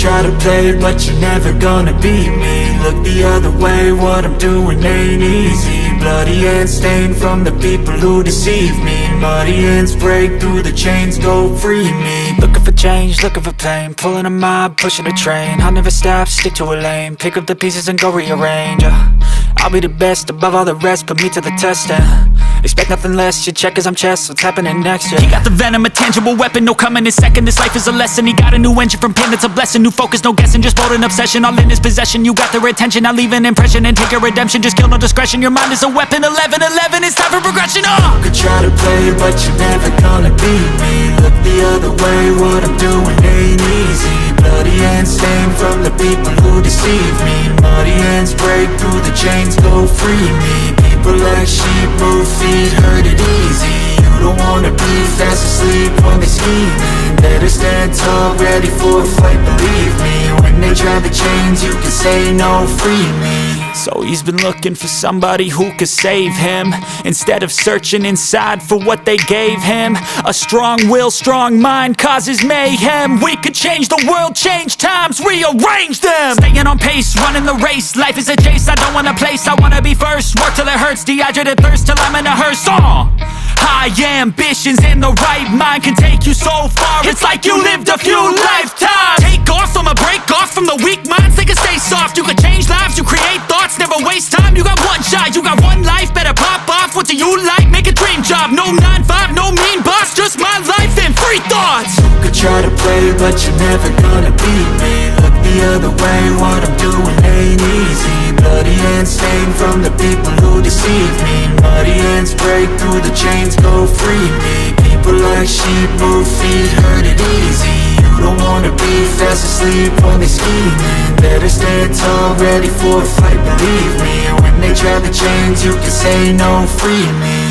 Try to play, but you're never gonna beat me. Look the other way, what I'm doing ain't easy. Bloody hands stained from the people who deceive me. Muddy hands break through the chains, go free me. Looking for change, looking for pain, pulling a mob, pushing a train. I'll never stop, stick to a lane, pick up the pieces and go rearrange. I'll be the best above all the rest, put me to the test and expect nothing less, you check as I'm chess, what's happening next, yeah. He got the venom, a tangible weapon, no coming in second. This life is a lesson, he got a new engine from pain, it's a blessing. New focus, no guessing, just bold and obsession. All in his possession, you got their attention. I'll leave an impression and take a redemption. Just kill, no discretion, your mind is a weapon. 11-11, it's time for progression, You could try to play, but you're never gonna beat me. Look the other way, what I'm doing ain't easy. Bloody hands stained from the people who deceive me. Muddy hands break through the chains, go free me. People like sheep move feet, hurt it easy. You don't wanna be fast asleep when they're scheming. Better stand tall, ready for a fight, believe me. When they try the chains, you can say no, free me. So he's been looking for somebody who could save him, instead of searching inside for what they gave him. A strong will, strong mind causes mayhem. We could change the world, change times, rearrange them. Staying on pace, running the race. Life is a chase, I don't want a place, I wanna be first. Work till it hurts, dehydrated thirst till I'm in a hearse. High ambitions and the right mind can take you so far. It's like you lived a few lifetimes. Take off from a break off from the weak minds, they can stay soft. You can change lives, you create thoughts, never waste time. You got one shot, you got do you like? Make a dream job. No 9-5, no mean boss, just my life and free thoughts. You could try to play, but you're never gonna beat me. Look the other way, what I'm doing ain't easy. Bloody hands stained from the people who deceive me. Muddy hands break through the chains, go free me. People like sheep move feet, hurt it easy. You don't wanna be fast asleep when they scheming. Better stand tall, ready for a fight, believe me. When they try the chains, you can say no, free me.